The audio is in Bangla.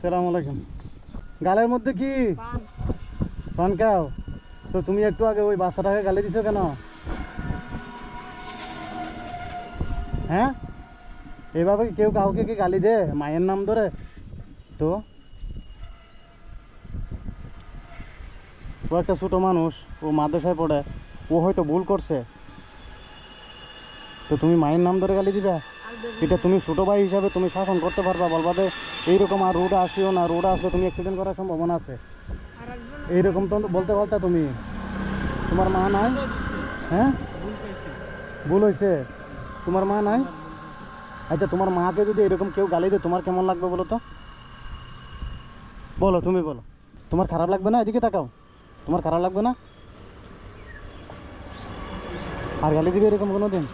সালাম আলাইকুম। গালের মধ্যে কি পান খাও? তো তুমি একটু আগে ওই বাচ্চাটাকে গালি দিছো কেন? হ্যাঁ, এভাবে কেউ কাউকে কি গালি দে মায়ের নাম ধরে? তো ও একটা ছোটো মানুষ, ও মাদ্রাসায় পড়ে, ও হয়তো ভুল করছে, তো তুমি মায়ের নাম ধরে গালি দিবা? এটা তুমি ছোটো ভাই হিসাবে তুমি শাসন করতে পারবা, বলবা যে এইরকম আর রোড আসিও না, রোড আসলে তুমি অ্যাক্সিডেন্ট করার সম্ভাবনা আছে, এইরকম তো বলতে বলতে তুমি। তোমার মা নাই? হ্যাঁ, ভুল হয়েছে, তোমার মা নাই? আচ্ছা, তোমার মাকে যদি এরকম কেউ গালি দেয় তোমার কেমন লাগবে বলো তো? বলো, তুমি বলো, তোমার খারাপ লাগবে না? এদিকে তাকাও, তোমার খারাপ লাগবে না? আর গালি দিবে এরকম কোনো দিন?